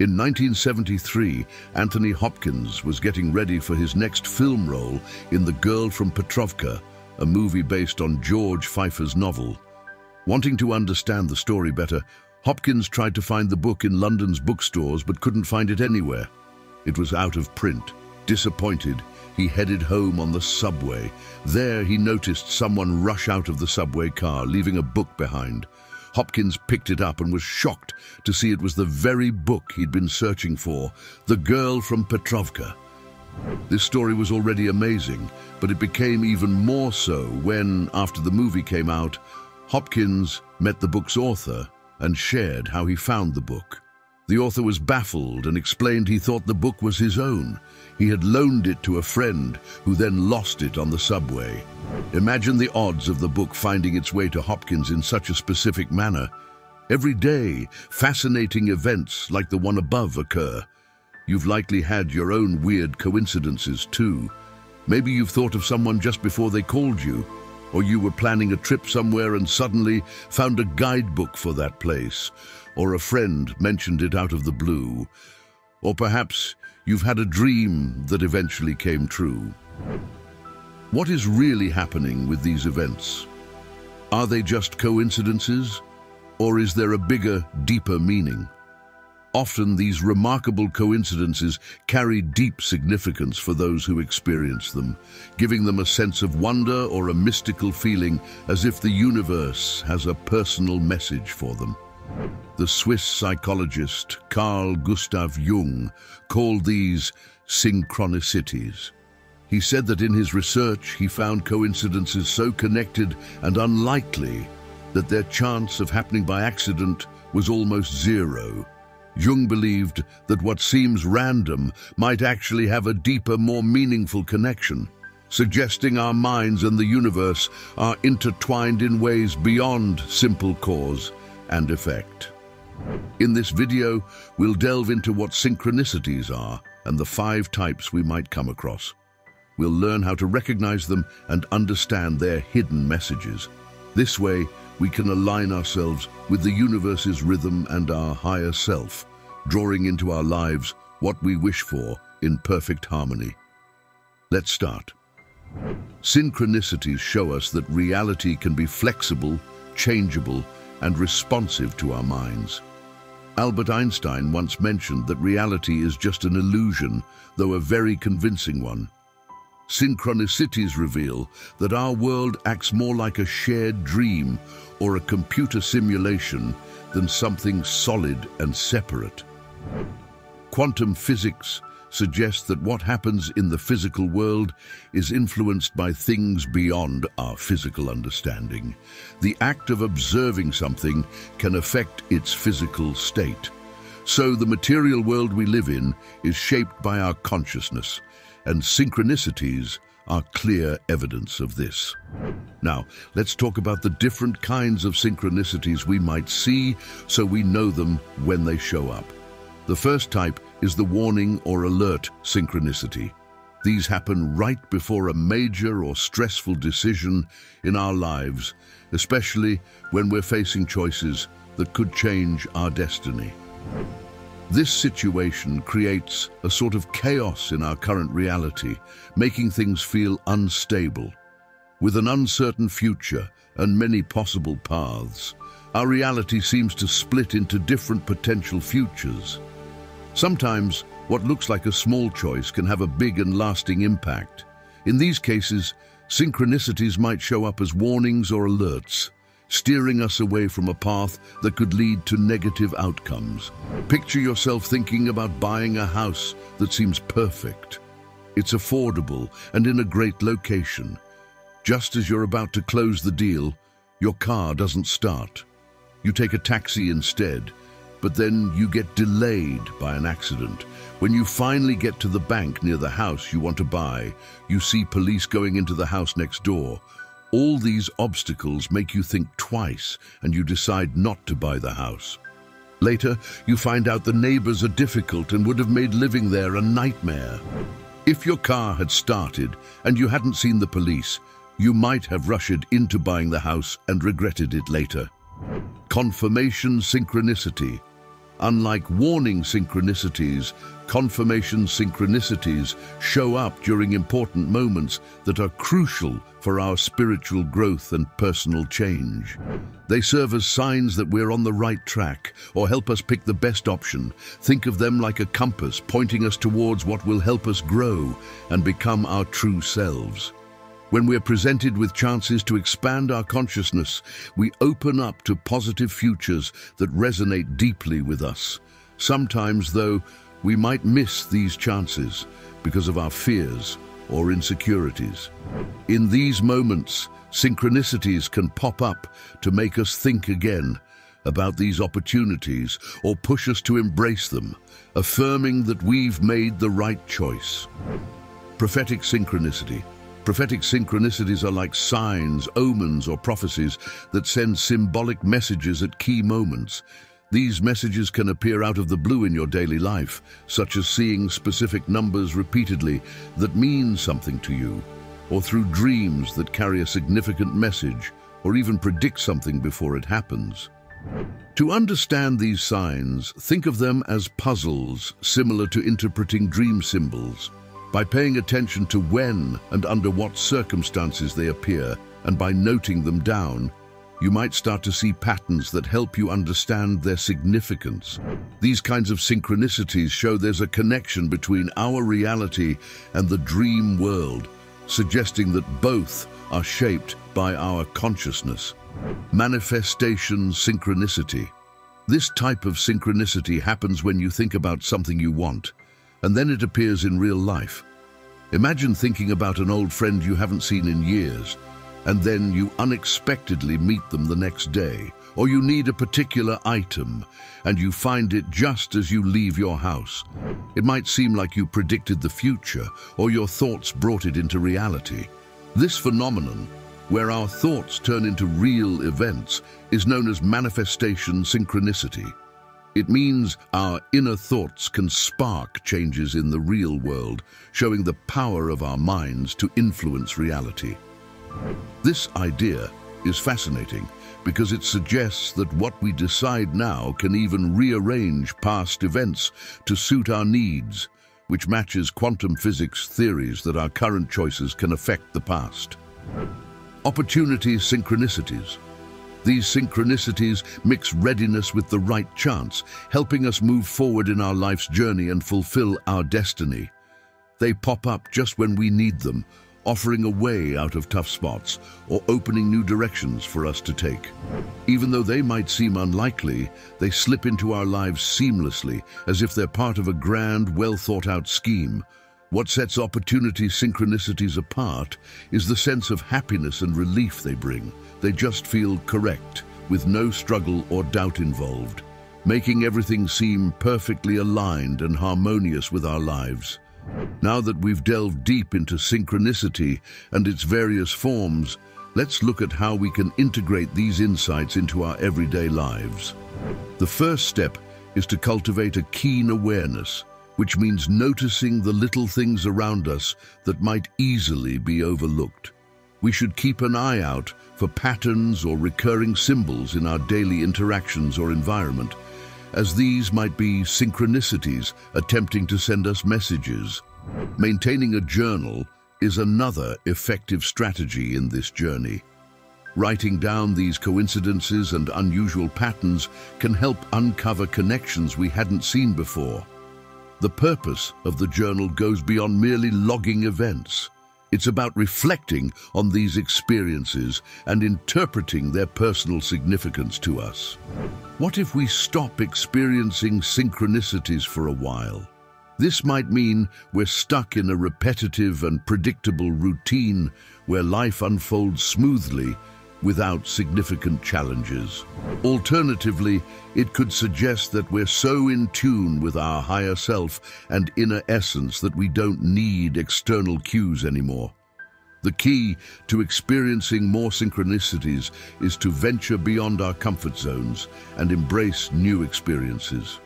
In 1973, Anthony Hopkins was getting ready for his next film role in The Girl from Petrovka, a movie based on George Pfeiffer's novel. Wanting to understand the story better, Hopkins tried to find the book in London's bookstores but couldn't find it anywhere. It was out of print. Disappointed, he headed home on the subway. There he noticed someone rush out of the subway car, leaving a book behind. Hopkins picked it up and was shocked to see it was the very book he'd been searching for, The Girl from Petrovka. This story was already amazing, but it became even more so when, after the movie came out, Hopkins met the book's author and shared how he found the book. The author was baffled and explained he thought the book was his own. He had loaned it to a friend who then lost it on the subway. Imagine the odds of the book finding its way to Hopkins in such a specific manner. Every day, fascinating events like the one above occur. You've likely had your own weird coincidences too. Maybe you've thought of someone just before they called you, or you were planning a trip somewhere and suddenly found a guidebook for that place, or a friend mentioned it out of the blue, or perhaps you've had a dream that eventually came true. What is really happening with these events? Are they just coincidences, or is there a bigger, deeper meaning? Often these remarkable coincidences carry deep significance for those who experience them, giving them a sense of wonder or a mystical feeling as if the universe has a personal message for them. The Swiss psychologist Carl Gustav Jung called these synchronicities. He said that in his research he found coincidences so connected and unlikely that their chance of happening by accident was almost zero. Jung believed that what seems random might actually have a deeper, more meaningful connection, suggesting our minds and the universe are intertwined in ways beyond simple cause and effect. In this video, we'll delve into what synchronicities are and the 5 types we might come across. We'll learn how to recognize them and understand their hidden messages. This way, we can align ourselves with the universe's rhythm and our higher self, drawing into our lives what we wish for in perfect harmony. Let's start. Synchronicities show us that reality can be flexible, changeable, and responsive to our minds. Albert Einstein once mentioned that reality is just an illusion, though a very convincing one. Synchronicities reveal that our world acts more like a shared dream or a computer simulation than something solid and separate. Quantum physics suggests that what happens in the physical world is influenced by things beyond our physical understanding. The act of observing something can affect its physical state. So the material world we live in is shaped by our consciousness, and synchronicities are clear evidence of this. Now, let's talk about the different kinds of synchronicities we might see so we know them when they show up. The first type is the warning or alert synchronicity. These happen right before a major or stressful decision in our lives, especially when we're facing choices that could change our destiny. This situation creates a sort of chaos in our current reality, making things feel unstable. With an uncertain future and many possible paths, our reality seems to split into different potential futures. Sometimes, what looks like a small choice can have a big and lasting impact. In these cases, synchronicities might show up as warnings or alerts, steering us away from a path that could lead to negative outcomes. Picture yourself thinking about buying a house that seems perfect. It's affordable and in a great location. Just as you're about to close the deal, your car doesn't start. You take a taxi instead, but then you get delayed by an accident. When you finally get to the bank near the house you want to buy, you see police going into the house next door. All these obstacles make you think twice, and you decide not to buy the house. Later, you find out the neighbors are difficult and would have made living there a nightmare. If your car had started and you hadn't seen the police, you might have rushed into buying the house and regretted it later. Confirmation synchronicity. Unlike warning synchronicities, confirmation synchronicities show up during important moments that are crucial for our spiritual growth and personal change. They serve as signs that we're on the right track or help us pick the best option. Think of them like a compass pointing us towards what will help us grow and become our true selves. When we're presented with chances to expand our consciousness, we open up to positive futures that resonate deeply with us. Sometimes, though, we might miss these chances because of our fears or insecurities. In these moments, synchronicities can pop up to make us think again about these opportunities or push us to embrace them, affirming that we've made the right choice. Prophetic synchronicity. Prophetic synchronicities are like signs, omens, or prophecies that send symbolic messages at key moments. These messages can appear out of the blue in your daily life, such as seeing specific numbers repeatedly that mean something to you, or through dreams that carry a significant message, or even predict something before it happens. To understand these signs, think of them as puzzles, similar to interpreting dream symbols. By paying attention to when and under what circumstances they appear, and by noting them down, you might start to see patterns that help you understand their significance. These kinds of synchronicities show there's a connection between our reality and the dream world, suggesting that both are shaped by our consciousness. Manifestation synchronicity. This type of synchronicity happens when you think about something you want, and then it appears in real life. Imagine thinking about an old friend you haven't seen in years, and then you unexpectedly meet them the next day, or you need a particular item, and you find it just as you leave your house. It might seem like you predicted the future, or your thoughts brought it into reality. This phenomenon, where our thoughts turn into real events, is known as manifestation synchronicity. It means our inner thoughts can spark changes in the real world, showing the power of our minds to influence reality. This idea is fascinating because it suggests that what we decide now can even rearrange past events to suit our needs, which matches quantum physics theories that our current choices can affect the past. Opportunity synchronicities. These synchronicities mix readiness with the right chance, helping us move forward in our life's journey and fulfill our destiny. They pop up just when we need them, offering a way out of tough spots or opening new directions for us to take. Even though they might seem unlikely, they slip into our lives seamlessly, as if they're part of a grand, well-thought-out scheme. What sets opportunity synchronicities apart is the sense of happiness and relief they bring. They just feel correct, with no struggle or doubt involved, making everything seem perfectly aligned and harmonious with our lives. Now that we've delved deep into synchronicity and its various forms, let's look at how we can integrate these insights into our everyday lives. The first step is to cultivate a keen awareness, which means noticing the little things around us that might easily be overlooked. We should keep an eye out for patterns or recurring symbols in our daily interactions or environment, as these might be synchronicities attempting to send us messages. Maintaining a journal is another effective strategy in this journey. Writing down these coincidences and unusual patterns can help uncover connections we hadn't seen before. The purpose of the journal goes beyond merely logging events. It's about reflecting on these experiences and interpreting their personal significance to us. What if we stop experiencing synchronicities for a while? This might mean we're stuck in a repetitive and predictable routine where life unfolds smoothly without significant challenges. Alternatively, it could suggest that we're so in tune with our higher self and inner essence that we don't need external cues anymore. The key to experiencing more synchronicities is to venture beyond our comfort zones and embrace new experiences.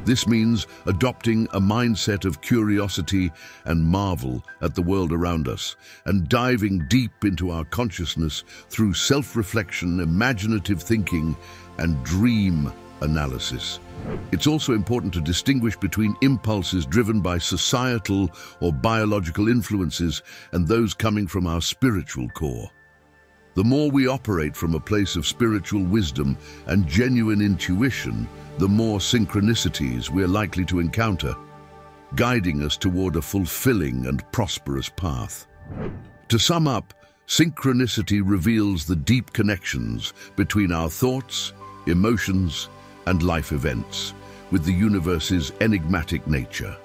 This means adopting a mindset of curiosity and marvel at the world around us, and diving deep into our consciousness through self-reflection, imaginative thinking, and dream analysis. It's also important to distinguish between impulses driven by societal or biological influences and those coming from our spiritual core. The more we operate from a place of spiritual wisdom and genuine intuition, the more synchronicities we're likely to encounter, guiding us toward a fulfilling and prosperous path. To sum up, synchronicity reveals the deep connections between our thoughts, emotions, and life events, with the universe's enigmatic nature.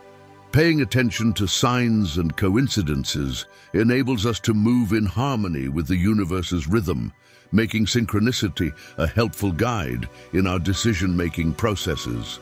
Paying attention to signs and coincidences enables us to move in harmony with the universe's rhythm, making synchronicity a helpful guide in our decision-making processes.